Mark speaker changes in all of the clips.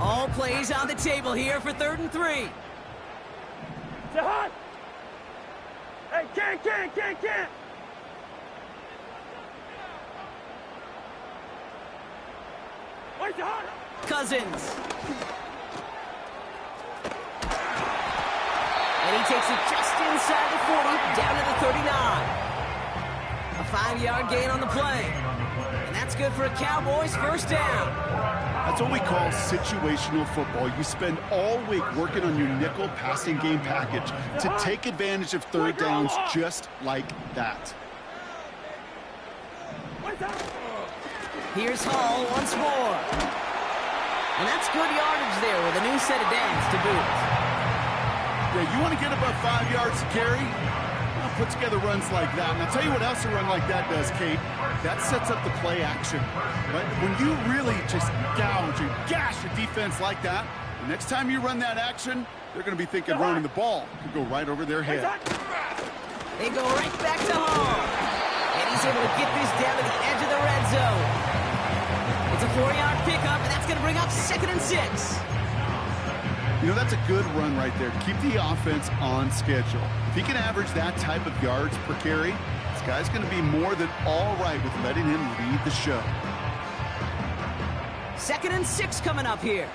Speaker 1: All plays on the table here for 3rd and 3.
Speaker 2: Say hi. Hey, can't. Wait, say hi.
Speaker 1: Cousins. And he takes it just inside the 40, down to the 39. A 5-yard gain on the play. And that's good for a Cowboys first down.
Speaker 3: That's what we call situational football. You spend all week working on your nickel passing game package to take advantage of 3rd downs just like that.
Speaker 1: Here's Hall once more. And that's good yardage there with a new set of downs to boot.
Speaker 3: Yeah, you want to get above 5 yards to carry? Well, put together runs like that. And I'll tell you what else a run like that does, Kate. That sets up the play action. But when you really just gouge and gash your defense like that, the next time you run that action, they're going to be thinking running the ball could go right over their head.
Speaker 1: They go right back to Hall. And he's able to get this down to the edge of the red zone. It's a 4-yard pickup, and that's going to bring up 2nd and 6.
Speaker 3: You know, that's a good run right there to keep the offense on schedule. If he can average that type of yards per carry, this guy's going to be more than all right with letting him lead the show.
Speaker 1: 2nd and 6 coming up here.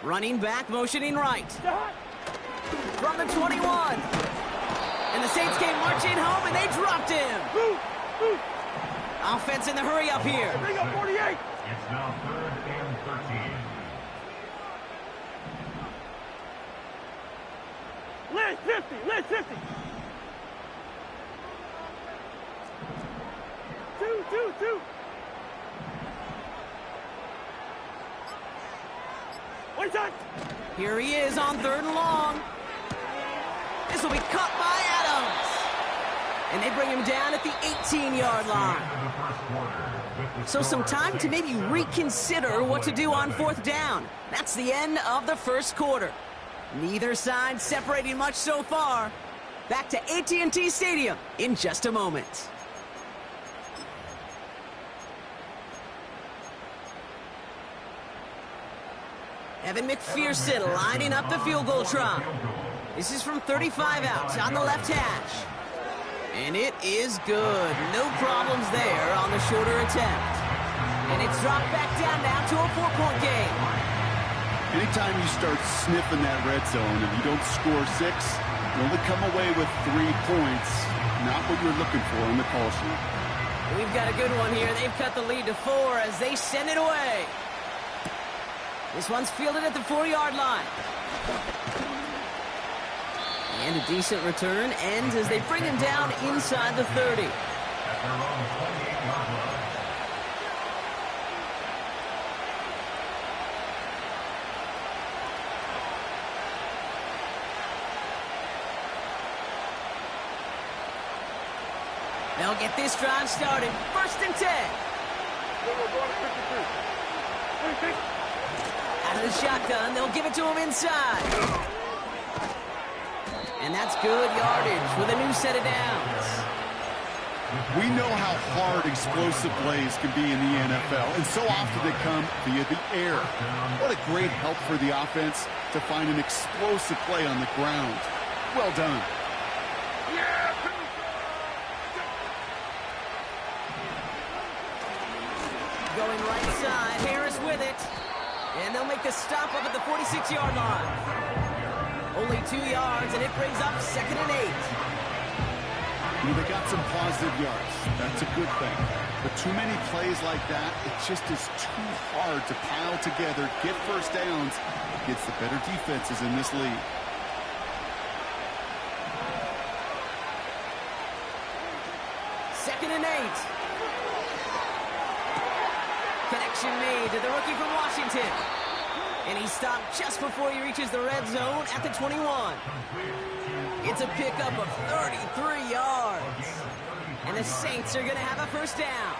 Speaker 1: Running back, motioning right. From the 21. And the Saints came marching home, and they dropped him. Offense in the hurry up here.
Speaker 2: Bring up 48.
Speaker 4: It's now 3rd and 13.
Speaker 2: List 50. 2. Wait, time.
Speaker 1: Here he is on 3rd and long. This will be caught by Adams. And they bring him down at the 18-yard line. So some time to maybe reconsider what to do on 4th down. That's the end of the first quarter. Neither side separating much so far. Back to AT&T Stadium in just a moment. Evan McPherson lining up the field goal try. This is from 35 out on the left hash. And it is good. No problems there on the shorter attempt. And it's dropped back down now to a 4-point game.
Speaker 3: Anytime you start sniffing that red zone and you don't score 6, you only come away with 3 points. Not what you're looking for in the call sheet.
Speaker 1: We've got a good one here. They've cut the lead to 4 as they send it away. This one's fielded at the 4-yard line. And a decent return ends as they bring him down inside the 30. They'll get this drive started. 1st and 10. Out of the shotgun, they'll give it to him inside. And that's good yardage with a new set of downs.
Speaker 3: We know how hard explosive plays can be in the NFL, and so often they come via the air. What a great help for the offense to find an explosive play on the ground. Well done.
Speaker 1: Going right side, Harris with it. And they'll make the stop up at the 46-yard line. Only 2 yards, and it brings up 2nd and 8.
Speaker 3: You know, they got some positive yards. That's a good thing. But too many plays like that, it just is too hard to pile together, get first downs against the better defenses in this league.
Speaker 1: Second and 8. Connection made to the rookie from Washington. And he stopped just before he reaches the red zone at the 21. It's a pickup of 33 yards. And the Saints are going to have a first down.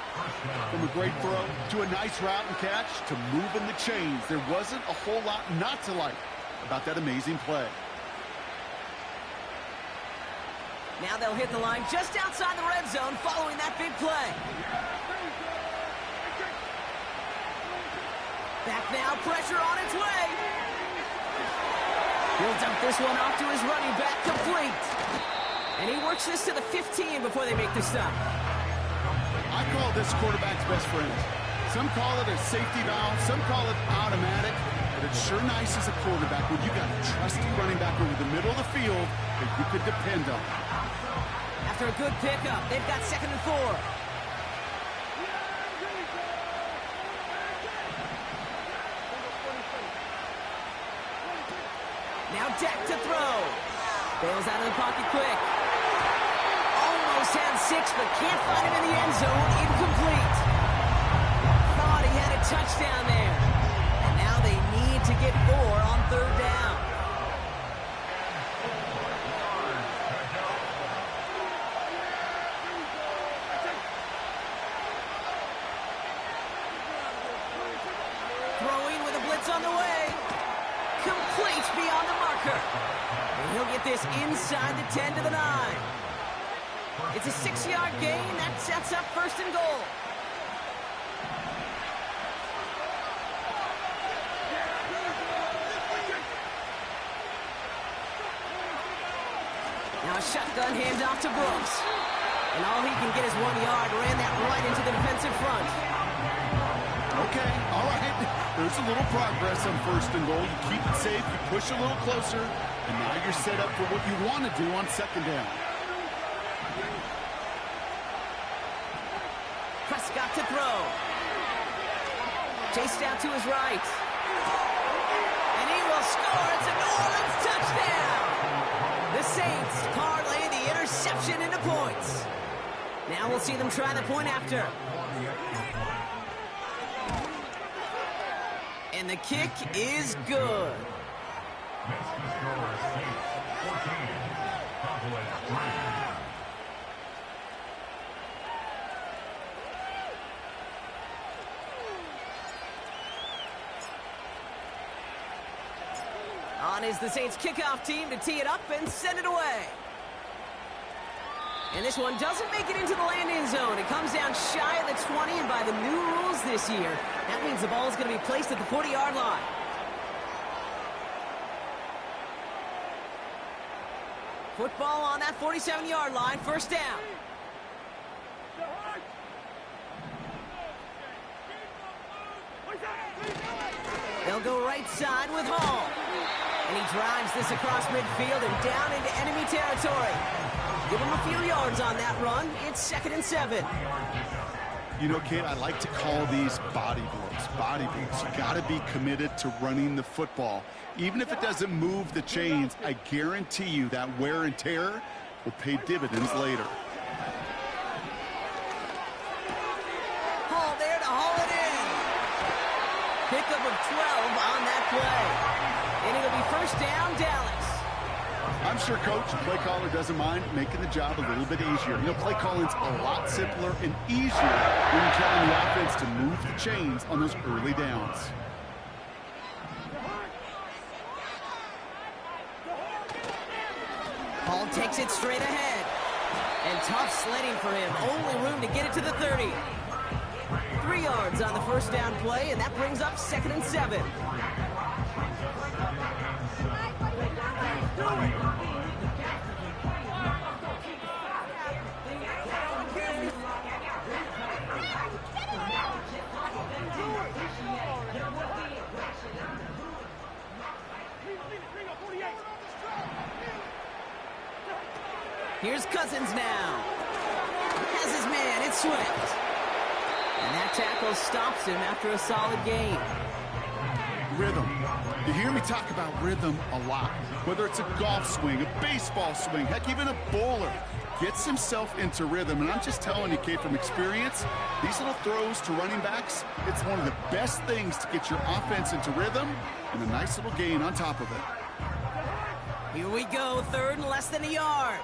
Speaker 3: From a great throw to a nice route and catch to moving the chains, there wasn't a whole lot not to like about that amazing play.
Speaker 1: Now they'll hit the line just outside the red zone following that big play. Back now, pressure on its way. He'll dump this one off to his running back, complete. And he works this to the 15 before they make the stop.
Speaker 3: I call this quarterback's best friend. Some call it a safety valve, some call it automatic, but it's sure nice as a quarterback when you got a trusty running back over the middle of the field that you could depend on.
Speaker 1: After a good pickup, they've got 2nd and 4. Now Dak to throw. Bails out of the pocket quick. Almost had 6, but can't find him in the end zone. Incomplete. Thought he had a touchdown there. And now they need to get 4 on 3rd down. Throwing with a blitz on the way. Complete beyond the marker. And he'll get this inside the 10 to the 9. It's a 6-yard gain. That sets up 1st and goal. Now a shotgun handoff to Brooks. And all he can get is 1 yard. Ran that right into the defensive front.
Speaker 3: Okay, all right. There's a little progress on 1st and goal. You keep it safe, you push a little closer, and now you're set up for what you want to do on 2nd down.
Speaker 1: Prescott to throw. Chased out to his right. And he will score. It's a New Orleans touchdown. The Saints parlay the interception into points. Now we'll see them try the point after. And the kick is good.
Speaker 4: Makes the score Saints 14, Cowboys 3.
Speaker 1: On is the Saints kickoff team to tee it up and send it away. And this one doesn't make it into the landing zone. It comes down shy of the 20, and by the new rules this year, that means the ball is going to be placed at the 40-yard line. Football on that 47-yard line, 1st down. They'll go right side with Hall. And he drives this across midfield and down into enemy territory. Give him a few yards on that run. It's 2nd and 7.
Speaker 3: You know, Kate, I like to call these body blows. Body blows. You got to be committed to running the football. Even if it doesn't move the chains, I guarantee you that wear and tear will pay dividends later.
Speaker 1: Hall there to haul it in. Pickup of 12 on that play. And it'll be 1st down, Dallas.
Speaker 3: I'm sure Coach, play caller, doesn't mind making the job a little bit easier. You know, play calling's a lot simpler and easier when you're telling the offense to move the chains on those early downs.
Speaker 1: Hall takes it straight ahead. And tough sledding for him. Only room to get it to the 30. 3 yards on the 1st down play, and that brings up 2nd and 7. Here's Cousins now. Has his man, it's Swift. And that tackle stops him after a solid gain.
Speaker 3: Rhythm. You hear me talk about rhythm a lot. Whether it's a golf swing, a baseball swing, heck, even a bowler gets himself into rhythm. And I'm just telling you, Kate, from experience, these little throws to running backs, it's one of the best things to get your offense into rhythm and a nice little gain on top of it.
Speaker 1: Here we go, 3rd and less than a yard.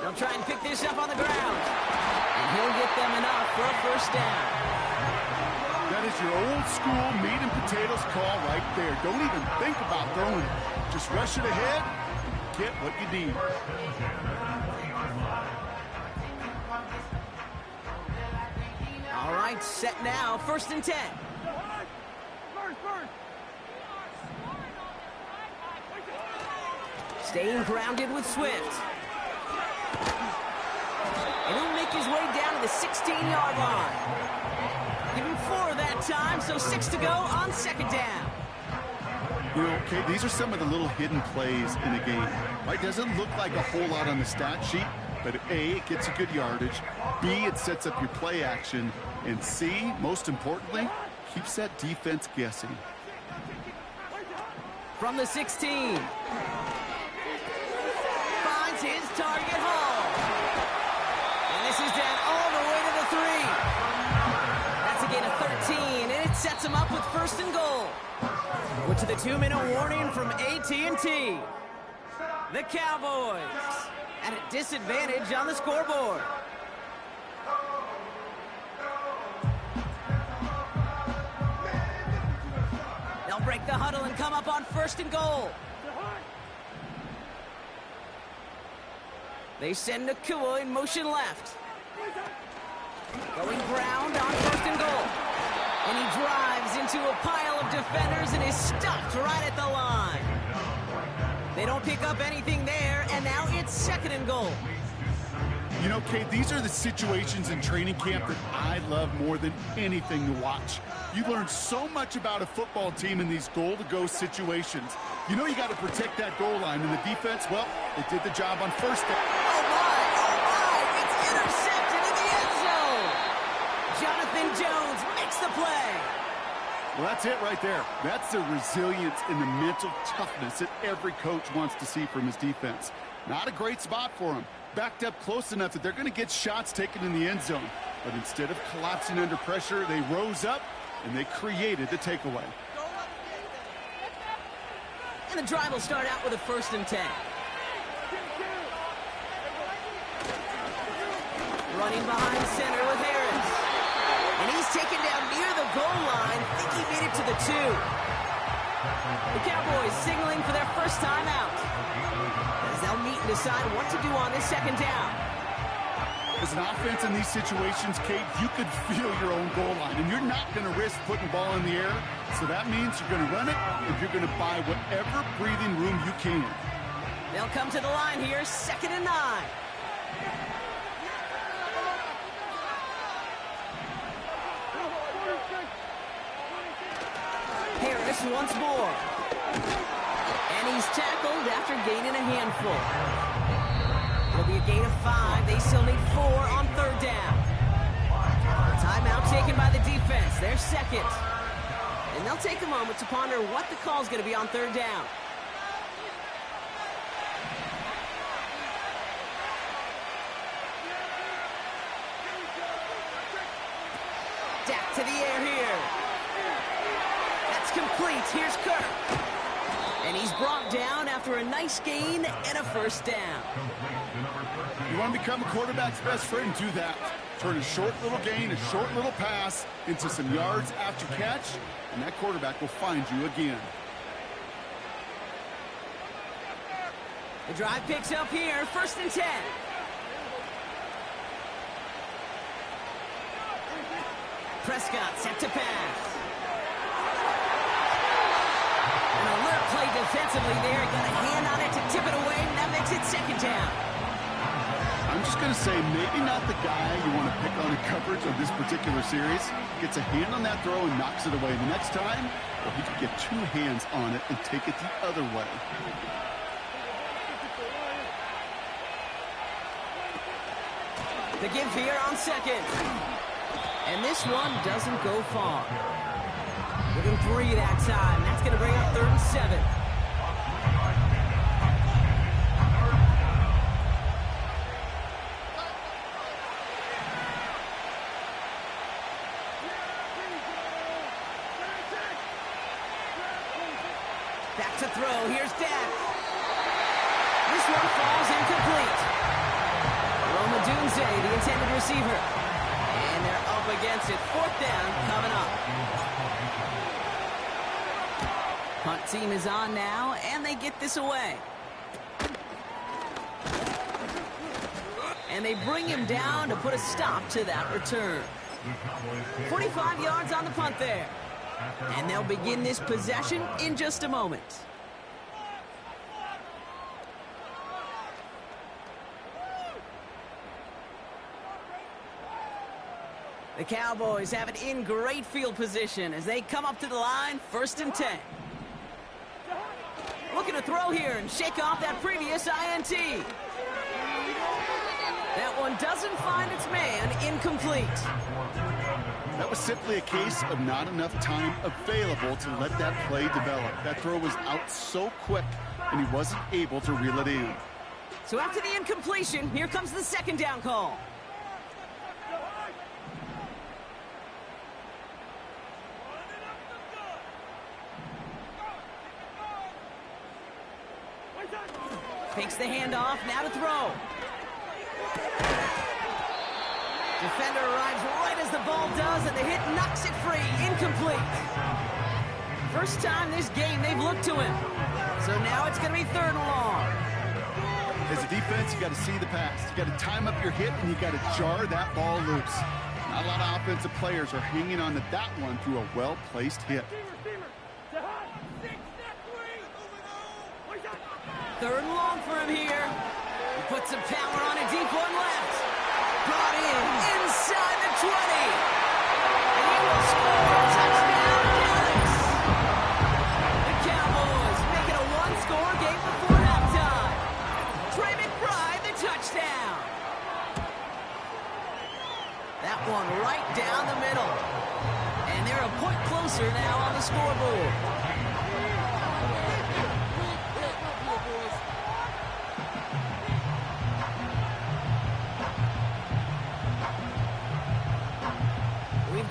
Speaker 1: They'll try and pick this up on the ground. And he'll get them enough for a 1st down.
Speaker 3: That is your old school meat and potatoes call right there. Don't even think about throwing it. Just rush it ahead and get what you need.
Speaker 1: All right, set now, 1st and 10. Staying grounded with Swift. And he'll make his way down to the 16-yard line. Give him 4 that time, so 6 to go on 2nd down.
Speaker 3: You know, okay, these are some of the little hidden plays in a game. Right? Doesn't look like a whole lot on the stat sheet, but A, it gets a good yardage. B, it sets up your play action. And C, most importantly, keeps that defense guessing.
Speaker 1: From the 16. Finds his target Hall. And this is down all the way to the 3. That's a gain of 13, and it sets him up with 1st and goal. We're to the 2-minute warning from AT&T. The Cowboys at a disadvantage on the scoreboard. They'll break the huddle and come up on 1st and goal. They send Nakua in motion left. Going ground on 1st and goal. And he drives into a pile of defenders and is stopped right at the line. They don't pick up anything there, and now it's 2nd and goal.
Speaker 3: You know, Kate, these are the situations in training camp that I love more than anything to watch. You learn so much about a football team in these goal-to-go situations. You know you got to protect that goal line, and the defense, well, they did the job on 1st down.
Speaker 1: Oh my, it's intercepted in the end zone. Jonathan Jones makes the play.
Speaker 3: Well, that's it right there. That's the resilience and the mental toughness that every coach wants to see from his defense. Not a great spot for him. Backed up close enough that they're going to get shots taken in the end zone. But instead of collapsing under pressure, they rose up and they created the takeaway.
Speaker 1: And the drive will start out with a 1st and 10. Running behind center with Harris. And he's taken down near the goal line. I think he made it to the 2. The Cowboys signaling for their first time out. As they'll meet and decide what to do on this 2nd down.
Speaker 3: As an offense in these situations, Kate, you could feel your own goal line, and you're not going to risk putting the ball in the air. So that means you're going to run it, and you're going to buy whatever breathing room you can.
Speaker 1: They'll come to the line here, 2nd and 9. Harris once more. And he's tackled after gaining a handful. It'll be a gain of 5. They still need 4 on 3rd down. Timeout taken by the defense. They're 2nd. And they'll take a moment to ponder what the call is going to be on 3rd down. Dak to the air here. That's complete. Here's Kirk. And he's brought down after a nice gain and a 1st down.
Speaker 3: You want to become a quarterback's best friend, do that. Turn a short little gain, a short little pass into some yards after catch, and that quarterback will find you again.
Speaker 1: The drive picks up here, 1st and 10. Prescott set to pass. An alert play defensively there. Got a hand on it to tip it away, and that makes it 2nd down.
Speaker 3: I'm just going to say maybe not the guy you want to pick on in coverage of this particular series. Gets a hand on that throw and knocks it away. The next time, well, he could get 2 hands on it and take it the other way.
Speaker 1: The give here on 2nd. And this one doesn't go far. Within 3 that time. That's going to bring up 3rd and 7. Back to throw. Here's Dak. This one falls incomplete. Roma Dunze, the intended receiver. And they're up against it. 4th down coming up. team is on now, and they get this away. And they bring him down to put a stop to that return. 45 yards on the punt there. And they'll begin this possession in just a moment. The Cowboys have it in great field position as they come up to the line, 1st and 10. Looking to throw here and shake off that previous INT. That one doesn't find its man, incomplete.
Speaker 3: That was simply a case of not enough time available to let that play develop. That throw was out so quick, and he wasn't able to reel it in.
Speaker 1: So after the incompletion, here comes the 2nd down call. Takes the handoff, now to throw. Defender arrives right as the ball does, and the hit knocks it free. Incomplete. First time this game they've looked to him. So now it's going to be 3rd and long.
Speaker 3: As a defense, you got to see the pass. You got to time up your hit, and you got to jar that ball loose. Not a lot of offensive players are hanging on to that one through a well-placed hit.
Speaker 1: 3rd and long for him here. He puts some power on a deep one left. Brought in inside the 20. And he will score a touchdown, Dallas. The Cowboys make it a 1-score game before halftime. Trey McBride, the touchdown. That one right down the middle. And they're a point closer now on the scoreboard.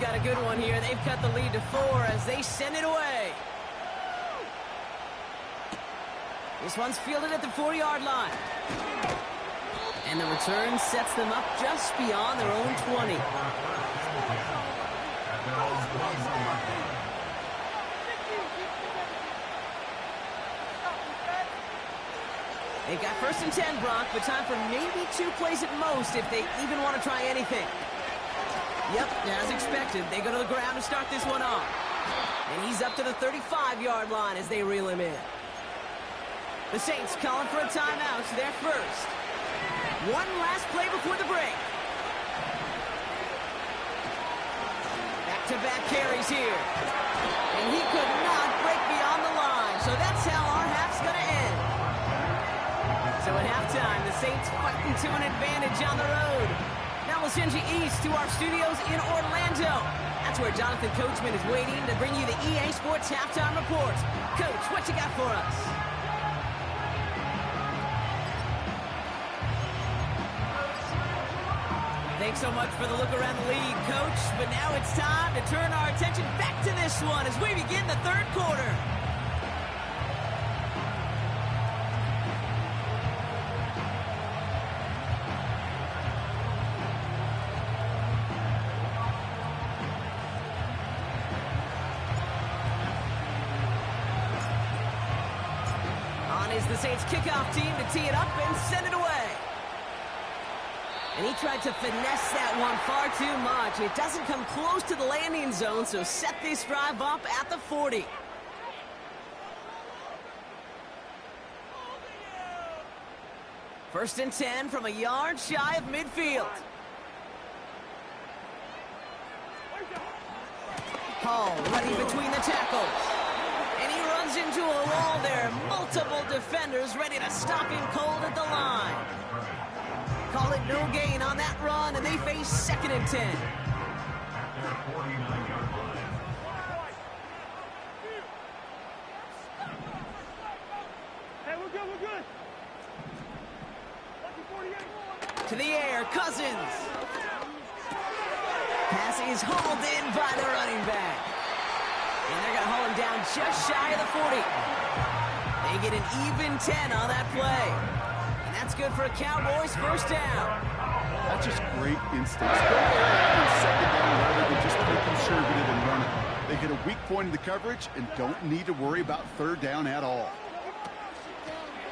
Speaker 1: Got a good one here. They've cut the lead to 4 as they send it away. This one's fielded at the 4-yard line. And the return sets them up just beyond their own 20. They've got 1st and 10, Brock, but time for maybe 2 plays at most if they even want to try anything. Yep, as expected, they go to the ground to start this one off. And he's up to the 35-yard line as they reel him in. The Saints calling for a timeout, their first. One last play before the break. Back-to-back carries here. And he could not break beyond the line, so that's how our half's going to end. So at halftime, the Saints fighting to an advantage on the road. Now we'll send you east to our studios in Orlando. That's where Jonathan Coachman is waiting to bring you the EA Sports Halftime Report. Coach, what you got for us? Thanks so much for the look around the league, Coach. But now it's time to turn our attention back to this one as we begin the 3rd quarter. The Saints kickoff team to tee it up and send it away. And he tried to finesse that one far too much. It doesn't come close to the landing zone, so set this drive up at the 40. First and 10 from a yard shy of midfield. Hall running between the tackles. And he runs into a wall there. Multiple defenders ready to stop him cold at the line. Call it no gain on that run, and they face 2nd and 10.
Speaker 2: Hey, we're good.
Speaker 1: To the air, Cousins. Pass is hauled in by the running back. And they're going to haul him down just shy of the 40. They get an even 10 on that play. And that's good for a Cowboys 1st down.
Speaker 3: That's just great instincts. Go there on 2nd down rather than just play conservative and run it. They hit a weak point in the coverage and don't need to worry about third down at all.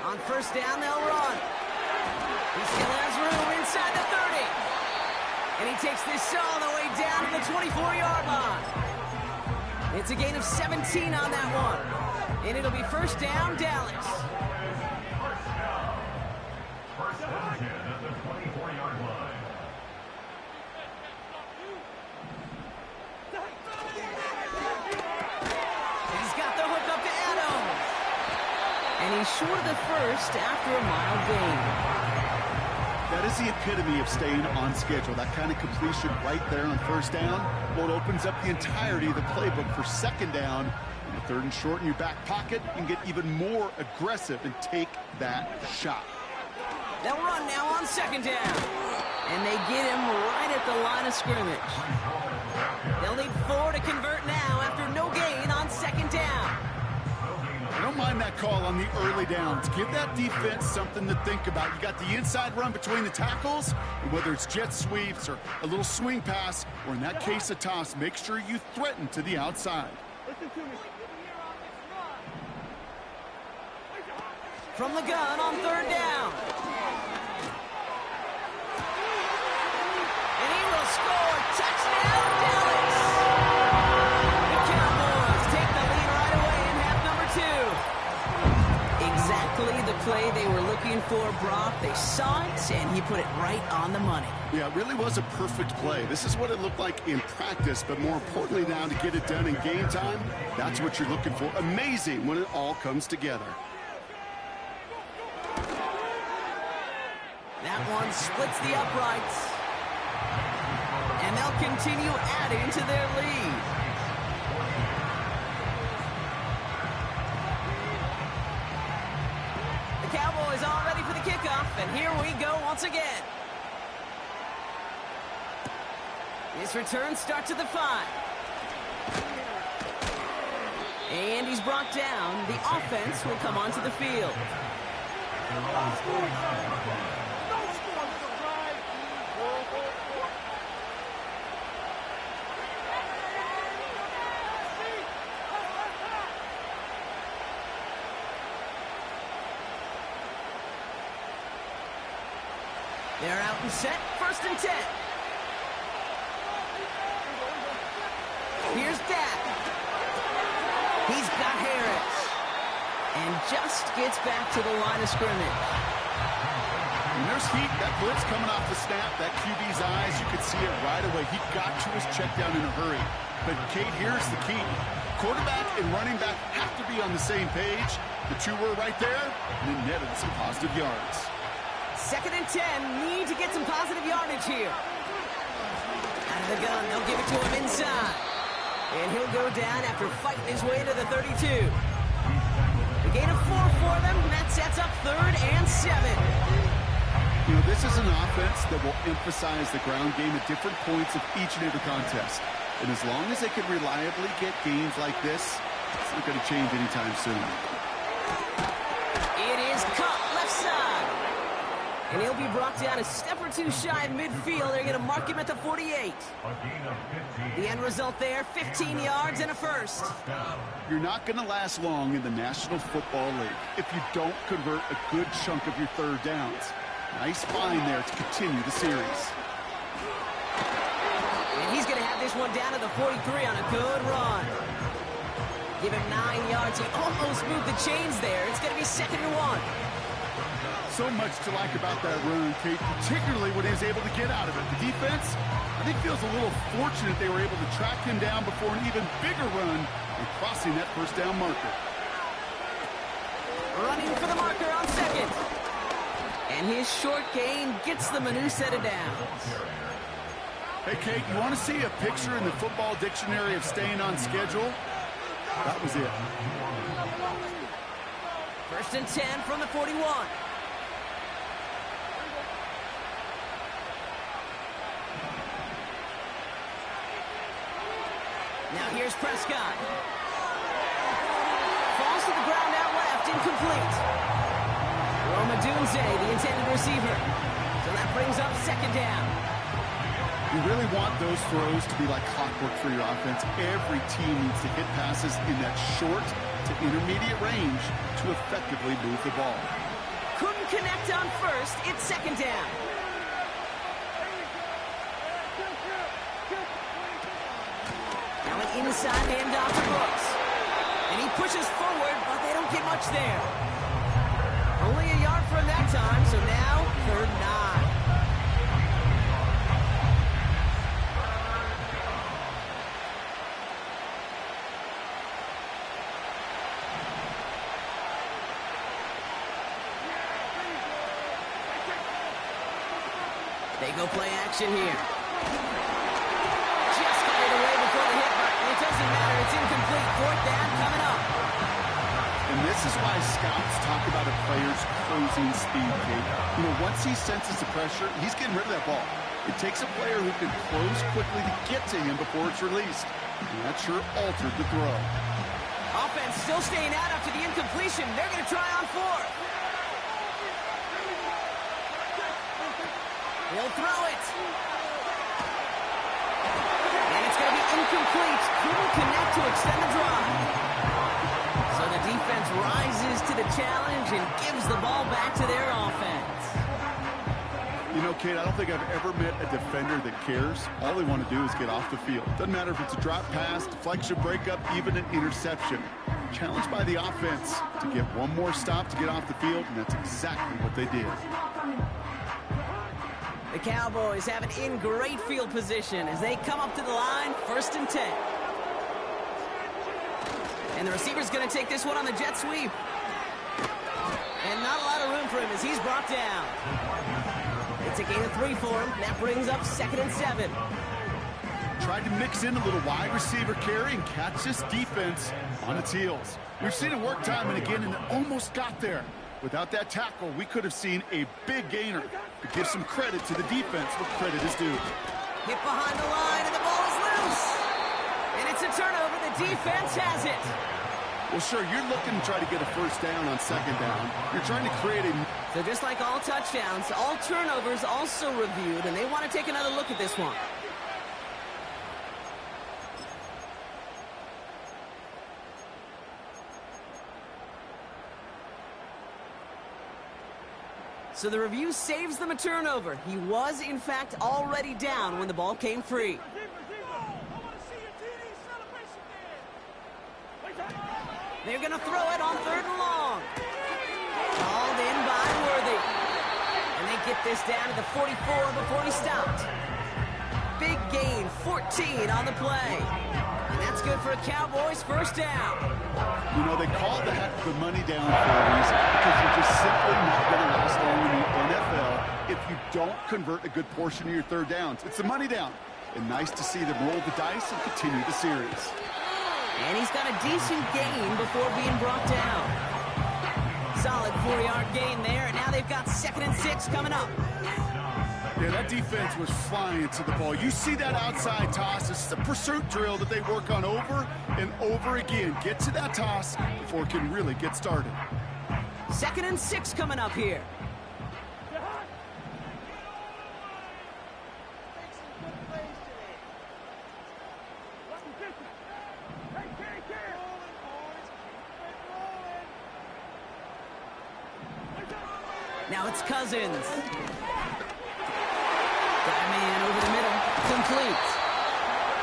Speaker 1: On first down, they'll run. He still has room inside the 30. And he takes this all the way down to the 24-yard line. It's a gain of 17 on that one. And it'll be first down, Dallas.
Speaker 4: First down again at the 24-yard line.
Speaker 1: He's got the hook up to Adams. And he's short of the first after a mild gain.
Speaker 3: That is the epitome of staying on schedule. That kind of completion right there on first down. Well, it opens up the entirety of the playbook for second down. And the third and short in your back pocket, you can get even more aggressive and take that shot.
Speaker 1: They'll run now on second down. And they get him right at the line of scrimmage. They'll need 4 to convert now after no gain on second down.
Speaker 3: I don't mind that call on the early downs. Give that defense something to think about. You got the inside run between the tackles, and whether it's jet sweeps or a little swing pass, or in that case a toss, make sure you threaten to the outside.
Speaker 2: Listen to me.
Speaker 1: From the gun on third down. And he will score. Touchdown, Dallas! The Cowboys take the lead right away in half number 2. Exactly the play they were looking for, Brock. They saw it, and he put it right on the money.
Speaker 3: Yeah, it really was a perfect play. This is what it looked like in practice, but more importantly now to get it done in game time, that's what you're looking for. Amazing when it all comes together.
Speaker 1: That one splits the uprights. And they'll continue adding to their lead. The Cowboys all ready for the kickoff, and here we go once again. This return starts at the 5. And he's brought down. The offense will come onto the field. They're out and set. First and 10. Here's Dak. He's got Harris. And just gets back to the line of scrimmage.
Speaker 3: And there's heat. That blitz coming off the snap. That QB's eyes, you could see it right away. He got to his check down in a hurry. But, Kate, here's the key. Quarterback and running back have to be on the same page. The two were right there, and it netted some positive yards.
Speaker 1: Second and 10, need to get some positive yardage here. Out of the gun, they'll give it to him inside. And he'll go down after fighting his way to the 32. A gain of 4 for them, and that sets up third and 7.
Speaker 3: You know, this is an offense that will emphasize the ground game at different points of each and every contest. And as long as they can reliably get gains like this, it's not going to change anytime soon.
Speaker 1: It is caught left side. And he'll be brought down a step or two shy of midfield. They're going to mark him at the 48. The end result there, 15 yards and a first.
Speaker 3: You're not going to last long in the National Football League if you don't convert a good chunk of your third downs. Nice find there to continue the series.
Speaker 1: And he's going to have this one down to the 43 on a good run. Give him 9 yards. He almost moved the chains there. It's going to be second and 1.
Speaker 3: So much to like about that run, Kate, particularly when he was able to get out of it. The defense, I think, feels a little fortunate they were able to track him down before an even bigger run and crossing that first down marker.
Speaker 1: Running for the marker on second. And his short gain gets them a new set of downs.
Speaker 3: Hey, Kate, you want to see a picture in the football dictionary of staying on schedule? That was it.
Speaker 1: First and 10 from the 41. Now here's Prescott. Falls to the ground out left, incomplete. Roma Dunze, the intended receiver. So that brings up second down.
Speaker 3: You really want those throws to be like clockwork for your offense. Every team needs to hit passes in that short to intermediate range to effectively move the ball.
Speaker 1: Couldn't connect on first. It's second down. Now an inside handoff to Brooks. And he pushes forward, but they don't get much there. Only a yard from that time, so now 3rd and 9. They go play action here. Just got it away before the hit, but it doesn't matter. It's incomplete. 4th down coming up.
Speaker 3: And this is why scouts talk about a player's closing speed, Kate. You know, once he senses the pressure, he's getting rid of that ball. It takes a player who can close quickly to get to him before it's released. And that sure altered the throw.
Speaker 1: Offense still staying out after the incompletion. They're going to try on 4th. He'll throw it. And it's going to be incomplete. Couldn't connect to extend the drive. So the defense rises to the challenge and gives the ball back to their offense.
Speaker 3: You know, Kate, I don't think I've ever met a defender that cares. All they want to do is get off the field. Doesn't matter if it's a drop pass, deflection, breakup, even an interception. Challenged by the offense to get one more stop to get off the field, and that's exactly what they did.
Speaker 1: The Cowboys have it in great field position as they come up to the line, 1st and 10. And the receiver's going to take this one on the jet sweep. And not a lot of room for him as he's brought down. It's a gain of 3 for him. That brings up 2nd and 7.
Speaker 3: Tried to mix in a little wide receiver carry and catch this defense on its heels. We've seen it work time and again, and it almost got there. Without that tackle, we could have seen a big gainer. To give some credit to the defense where credit is due.
Speaker 1: Hit behind the line, and the ball is loose. And it's a turnover. The defense has it.
Speaker 3: Well, sure, you're looking to try to get a 1st down on 2nd down. You're trying to create a...
Speaker 1: So just like all touchdowns, all turnovers also reviewed, and they want to take another look at this one. So the review saves them a turnover. He was, in fact, already down when the ball came free. They're going to throw it on 3rd and long. Called in by Worthy. And they get this down to the 44 before he stopped. Big gain, 14 on the play. And that's good for a Cowboys 1st down.
Speaker 3: You know, they call that the money down for a reason, because you're just simply not going to last long in the NFL if you don't convert a good portion of your 3rd downs. It's the money down. And nice to see them roll the dice and continue the series.
Speaker 1: And he's got a decent gain before being brought down. Solid 4-yard gain there, and now they've got 2nd and 6 coming up.
Speaker 3: Yeah, that defense was flying to the ball. You see that outside toss. This is a pursuit drill that they work on over and over again. Get to that toss before it can really get started.
Speaker 1: 2nd and 6 coming up here. Now it's Cousins. Got a man over the middle. Complete.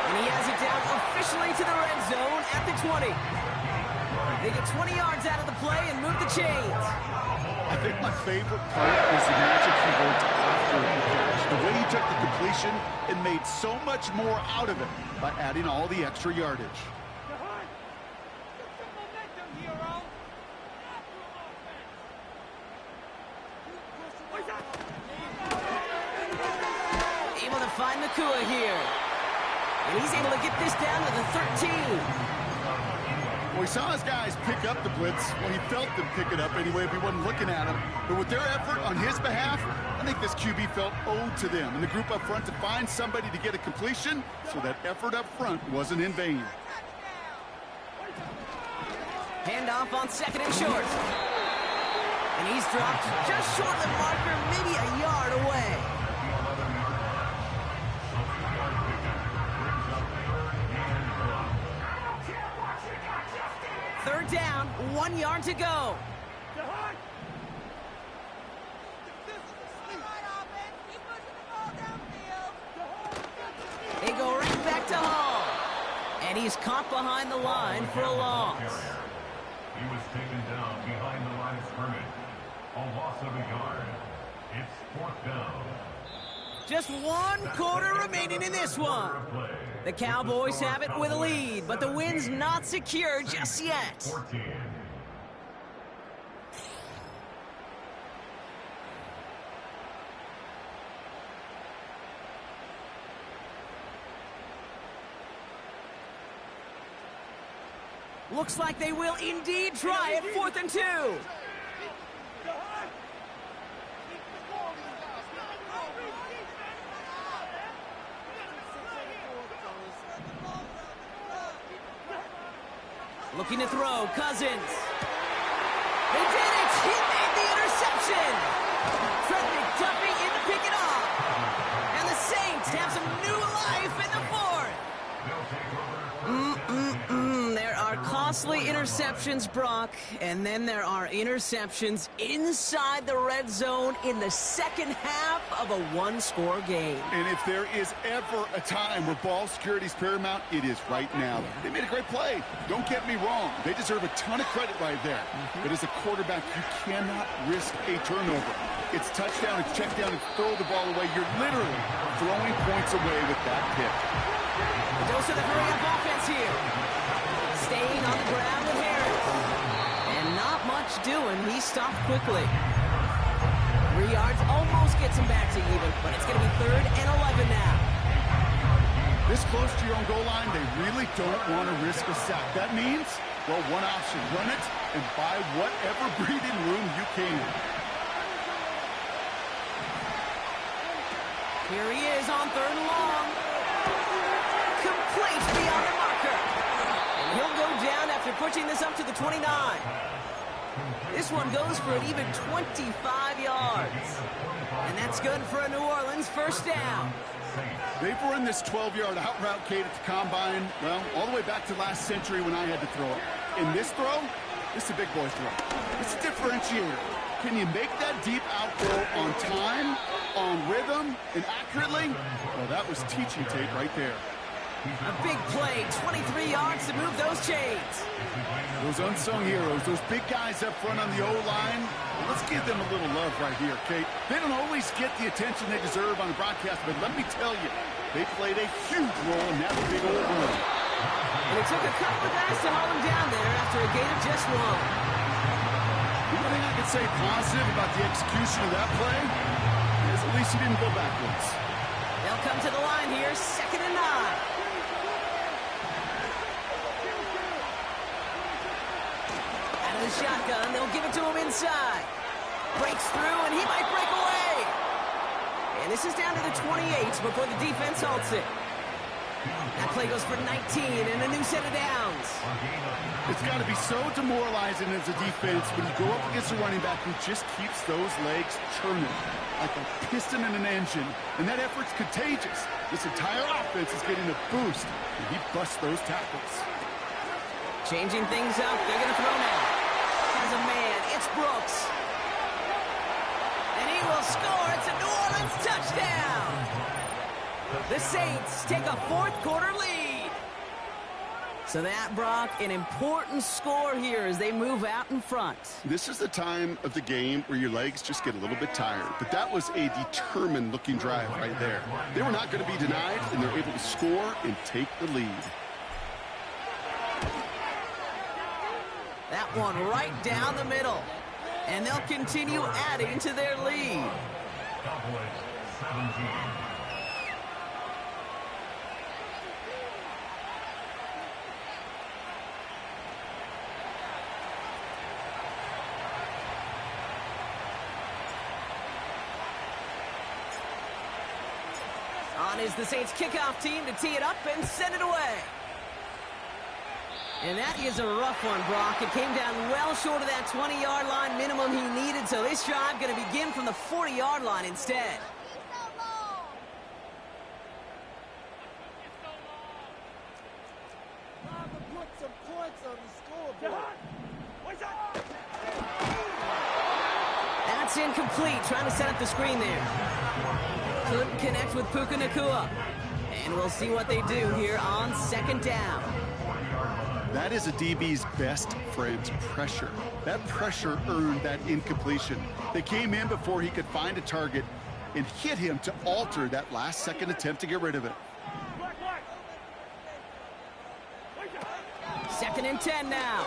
Speaker 1: And he has it down officially to the red zone at the 20. They get 20 yards out of the play and move the chains.
Speaker 3: I think my favorite part was the magic he worked after the catch. The way he took the completion and made so much more out of it by adding all the extra yardage.
Speaker 1: Able to find Nakua here. And he's able to get this down to the 13.
Speaker 3: Well, we saw his guys pick up the blitz. Well, he felt them pick it up anyway if he wasn't looking at him. But with their effort on his behalf, I think this QB felt owed to them and the group up front to find somebody to get a completion, so that effort up front wasn't in vain.
Speaker 1: Handoff on 2nd and short. And he's dropped just short of the marker, maybe a yard away. third down, 1 yard to go.
Speaker 2: Jihad!
Speaker 1: They go right back to Hall. And he's caught behind the line for a loss.
Speaker 4: He was taken down behind the line of scrimmage. A loss of a yard. It's fourth down.
Speaker 1: Just 1 quarter remaining in this one. The Cowboys have it with a lead, but the win's not secure just yet.
Speaker 4: 14.
Speaker 1: Looks like they will indeed try it, 4th and 2. Looking to throw, Cousins. They did it! He made the interception! Fred McDuffie in to pick it off. And the Saints have some new life in the 4th. There are costly interceptions, Brock, and then there are interceptions inside the red zone in the second half of a one-score game.
Speaker 3: And if there is ever a time where ball security is paramount, it is right now. They made a great play. Don't get me wrong. They deserve a ton of credit right there. But as a quarterback, you cannot risk a turnover. It's touchdown, it's check down, it's throw the ball away. You're literally throwing points away with that pick.
Speaker 1: A dose of the hurry-up offense here. Staying on the ground with Harris. And not much doing. He stopped quickly. 3 yards almost gets him back to even, but it's going to be 3rd and 11 now.
Speaker 3: This close to your own goal line, they really don't want to risk a sack. That means, well, one option, run it and buy whatever breathing room you can.
Speaker 1: Here he is on 3rd and long. Complete beyond the marker. And he'll go down after pushing this up to the 29. This one goes for an even 25 yards. And that's good for a New Orleans first down.
Speaker 3: They've run this 12-yard out route, Kate, at the combine, well, all the way back to last century when I had to throw it. In this throw, this is a big boy throw. It's a differentiator. Can you make that deep out throw on time, on rhythm, and accurately? Well, that was teaching tape right there.
Speaker 1: A big play, 23 yards to move those chains.
Speaker 3: Those unsung heroes, those big guys up front on the O-line, well, let's give them a little love right here, Kate. They don't always get the attention they deserve on the broadcast, but let me tell you, they played a huge role in that big old run.
Speaker 1: And it took a couple of guys to hold him down there after a gain of just 1.
Speaker 3: The only thing I can say positive about the execution of that play is at least he didn't go backwards.
Speaker 1: They'll come to the line here, 2nd and 9. Out of the shotgun, they'll give it to him inside. Breaks through, and he might break away. And this is down to the 28 before the defense halts it. That play goes for 19 and a new set of downs.
Speaker 3: It's got to be so demoralizing as a defense when you go up against a running back who just keeps those legs churning like a piston in an engine. And that effort's contagious. This entire offense is getting a boost, and he busts those tackles.
Speaker 1: Changing things up. They're going to throw now. Has a man. It's Brooks. And he will score. It's a New Orleans touchdown. The Saints take a 4th quarter lead. So that, Brock, an important score here as they move out in front.
Speaker 3: This is the time of the game where your legs just get a little bit tired. But that was a determined-looking drive right there. They were not going to be denied, and they're able to score and take the lead.
Speaker 1: That one right down the middle. And they'll continue adding to their lead.
Speaker 4: Cowboys 17.
Speaker 1: On is the Saints kickoff team to tee it up and send it away. And that is a rough one, Brock. It came down well short of that 20-yard line minimum he needed, so this drive going to begin from the 40-yard line instead.
Speaker 5: Put some points on the scoreboard.
Speaker 1: That's incomplete, trying to set up the screen there. Couldn't connect with Puka Nacua. And we'll see what they do here on second down.
Speaker 3: That is a DB's best friend, pressure. That pressure earned that incompletion. They came in before he could find a target and hit him to alter that last-second attempt to get rid of it.
Speaker 1: Second and 10 now.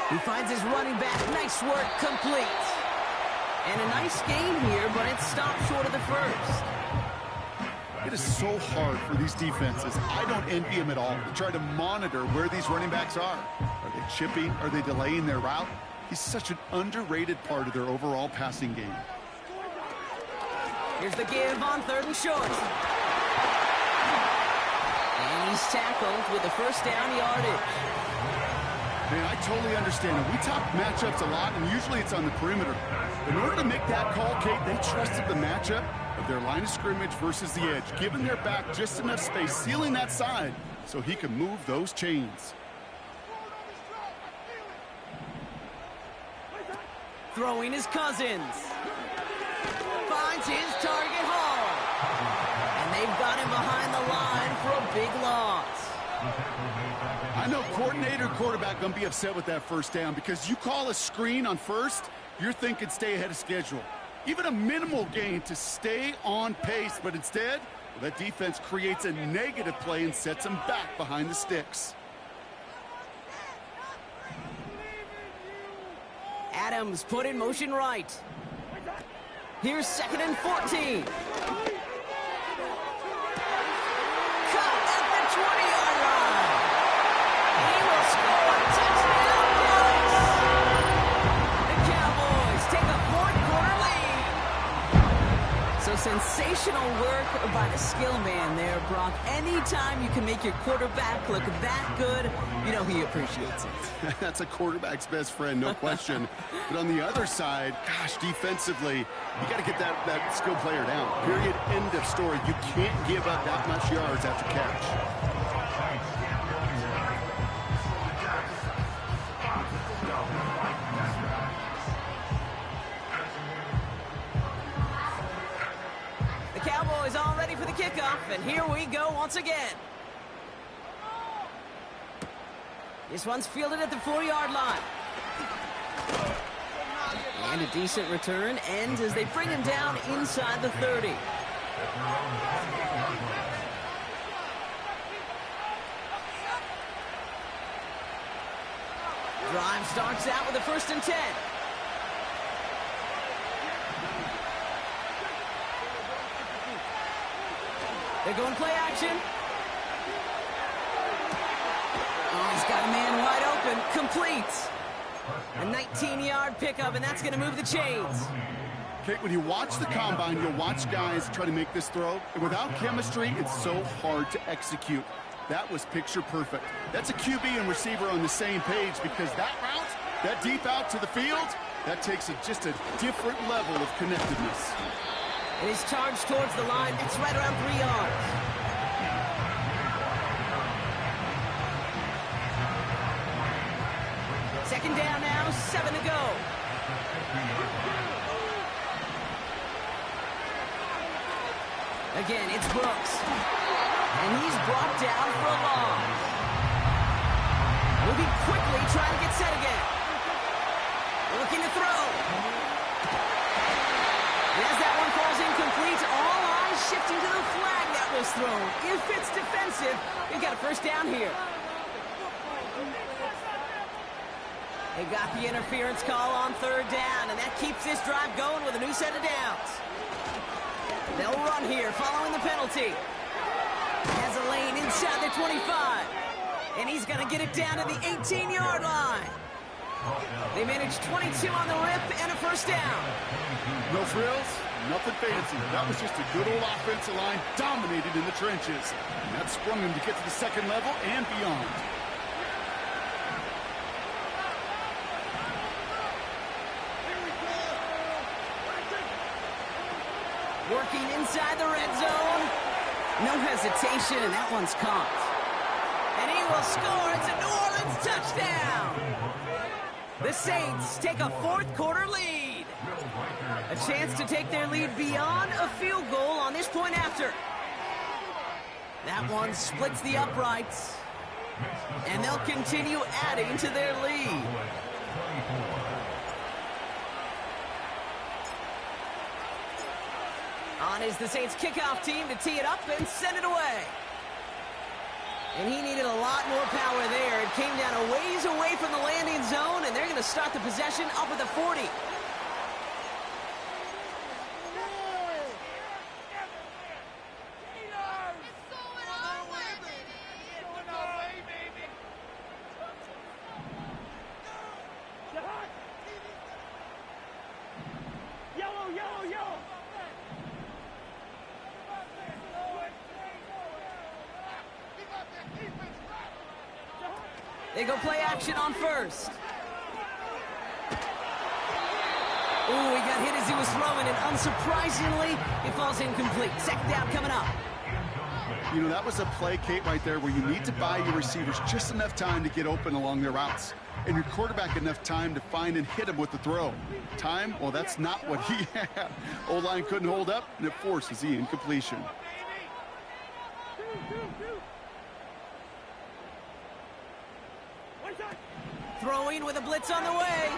Speaker 1: He finds his running back. Nice work, complete. And a nice gain here, but it stopped short of the first.
Speaker 3: It is so hard for these defenses. I don't envy them at all to try to monitor where these running backs are. Are they chipping? Are they delaying their route? He's such an underrated part of their overall passing game.
Speaker 1: Here's the give on third and short. And he's tackled with the first down yardage.
Speaker 3: Man, I totally understand it. We talk matchups a lot, and usually it's on the perimeter. In order to make that call, Kate, they trusted the matchup of their line of scrimmage versus the edge, giving their back just enough space, sealing that side so he can move those chains.
Speaker 1: Throwing his Cousins. Finds his target hard. And they've got him behind the line for a big loss.
Speaker 3: I know coordinator and quarterback going to be upset with that first down because you call a screen on first, you're thinking stay ahead of schedule. Even a minimal gain to stay on pace, but instead, well, that defense creates a negative play and sets them back behind the sticks.
Speaker 1: Adams put in motion right. Here's second and 14. Cut at the 20-yard line. He will score a touchdown twice. The Cowboys take a fourth-quarter lead. So sensational work by the skill man there, Brock. Anytime you can make your quarterback look that good, you know he appreciates it.
Speaker 3: That's a quarterback's best friend, no question. But on the other side, gosh, defensively, you got to get that skill player down. Period, end of story. You can't give up that much yards after catch.
Speaker 1: The Cowboys all ready for the kickoff, and here we go once again. This one's fielded at the 4-yard line. And a decent return ends as they bring him down inside the 30. Drive starts out with a first and 10. They're going play action. Oh, he's got a man wide open. Complete. A 19-yard pickup, and that's going to move the chains.
Speaker 3: Kate, when you watch the combine, you'll watch guys try to make this throw. And without chemistry, it's so hard to execute. That was picture perfect. That's a QB and receiver on the same page because that route, that deep out to the field, that takes just a different level of connectedness.
Speaker 1: And he's charged towards the line. It's right around 3 yards. Second down now, 7 to go. Again, it's Brooks. And he's brought down for a loss. Moving quickly, trying to get set again. Looking to throw. And as that one falls incomplete, all eyes shifting to the flag that was thrown. If it's defensive, we've got a first down here. They got the interference call on third down, and that keeps this drive going with a new set of downs. They'll run here following the penalty. Has a lane inside the 25. And he's going to get it down to the 18-yard line. They managed 22 on the rip and a first down.
Speaker 3: No frills, nothing fancy. That was just a good old offensive line dominated in the trenches. And that sprung him to get to the second level and beyond.
Speaker 1: Working inside the red zone. No hesitation, and that one's caught. And he will score. It's a New Orleans touchdown. The Saints take a fourth quarter lead. A chance to take their lead beyond a field goal on this point after. That one splits the uprights. And they'll continue adding to their lead. On is the Saints kickoff team to tee it up and send it away. And he needed a lot more power there. It came down a ways away from the landing zone, and they're going to start the possession up at the 40. They go play action on first. Ooh, he got hit as he was throwing, and unsurprisingly, it falls incomplete. Second down coming up.
Speaker 3: You know, that was a play, Kate, right there where you need to buy your receivers just enough time to get open along their routes. And your quarterback enough time to find and hit him with the throw. Time? Well, that's not what he had. O-line couldn't hold up, and it forces the incompletion.
Speaker 1: Throwing with a blitz on the way.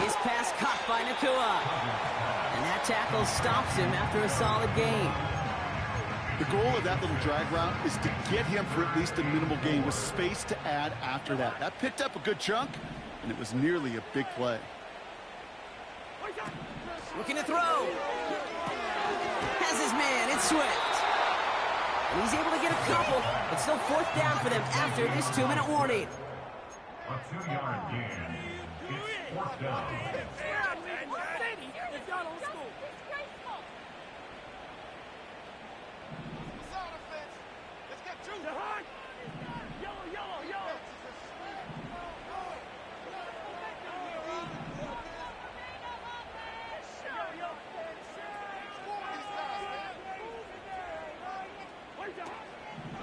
Speaker 1: His pass caught by Nakua. And that tackle stops him after a solid gain.
Speaker 3: The goal of that little drag route is to get him for at least a minimal gain with space to add after that. That picked up a good chunk, and it was nearly a big play.
Speaker 1: Looking to throw. Has his man, it's Swift. And he's able to get a couple, but still fourth down for them after this 2-minute warning.
Speaker 4: A 2-yard gain. It's fourth down.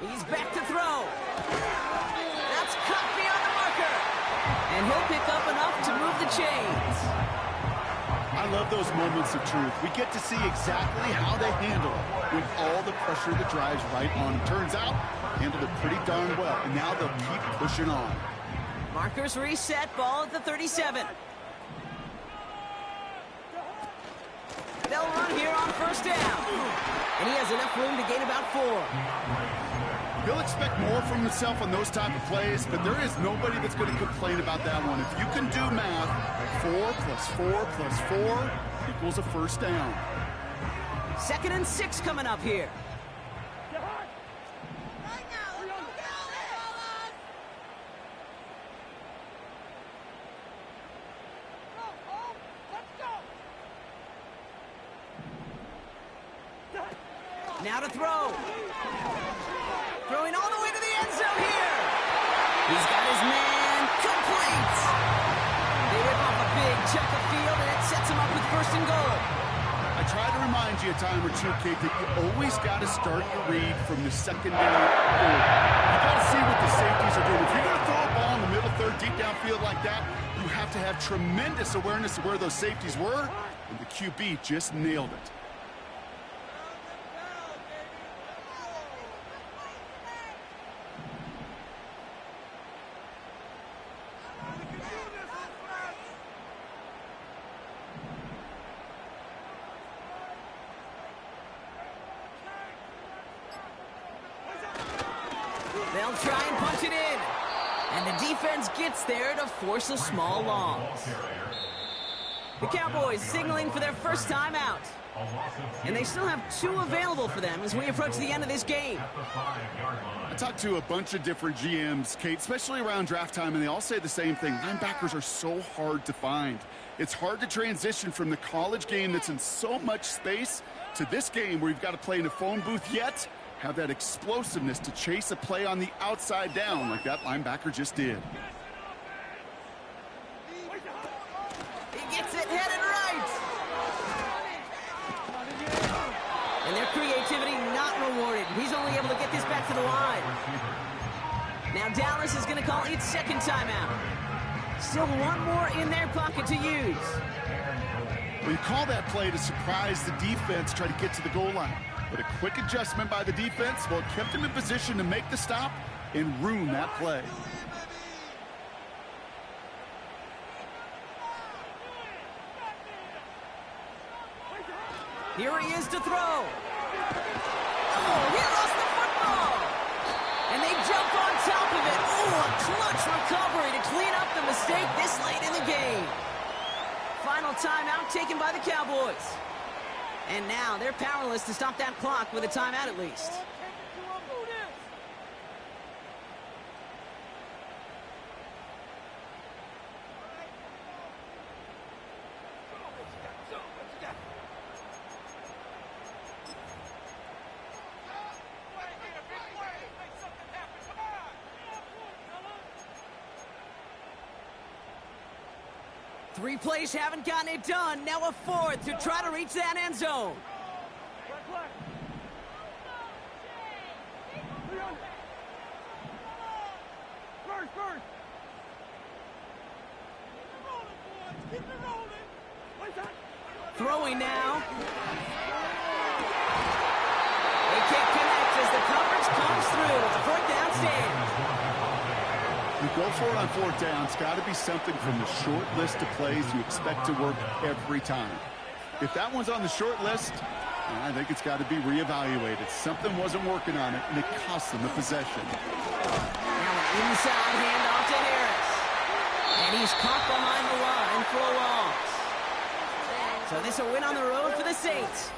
Speaker 1: He's back to throw. That's cut beyond the marker. And he'll pick up enough to move the chains.
Speaker 3: I love those moments of truth. We get to see exactly how they handle it with all the pressure that drives right on them. Turns out, handled it pretty darn well. And now they'll keep pushing on.
Speaker 1: Markers reset, ball at the 37. They'll run here on first down. And he has enough room to gain about 4.
Speaker 3: He'll expect more from himself on those type of plays, but there is nobody that's going to complain about that one. If you can do math, 4 plus 4 plus 4 equals a first down.
Speaker 1: 2nd and 6 coming up here. Now to throw. Throwing all the way to the end zone here. He's got his man complete. They rip off a big chunk of field, and it sets him up with 1st and goal.
Speaker 3: I try to remind you a time or two, Kate, that you always got to start your read from the secondary forward. You got to see what the safeties are doing. If you're going to throw a ball in the middle third, deep downfield like that, you have to have tremendous awareness of where those safeties were, and the QB just nailed it.
Speaker 1: They'll try and punch it in. And the defense gets there to force a small loss. The Cowboys signaling for their first time out. And they still have 2 available for them as we approach the end of this game.
Speaker 3: I talked to a bunch of different GMs, Kate, especially around draft time, and they all say the same thing. Linebackers are so hard to find. It's hard to transition from the college game that's in so much space to this game where you've got to play in a phone booth yet have that explosiveness to chase a play on the outside down like that linebacker just did.
Speaker 1: He gets it headed right. And their creativity not rewarded He's only able to get this back to the line. Now Dallas is going to call its second timeout. Still one more in their pocket to use.
Speaker 3: We call that play to surprise the defense, try to get to the goal line. But a quick adjustment by the defense, well, it kept them in position to make the stop and ruin that play.
Speaker 1: Here he is to throw. Oh, he lost the football. And they jump on top of it. Oh, a clutch recovery to clean up the mistake this late in the game. Final timeout taken by the Cowboys. And now they're powerless to stop that clock with a timeout at least. Three plays haven't gotten it done. Now a fourth to try to reach that end zone. Throwing now. They can't connect as the coverage comes through with the fourth down stand.
Speaker 3: You go for it on fourth down. It's got to be something from the short list of plays you expect to work every time. If that one's on the short list, I think it's got to be reevaluated. Something wasn't working on it, and it cost them the possession.
Speaker 1: Now an inside handoff to Harris. And he's caught behind the line for a loss. So this is a win on the road for the Saints.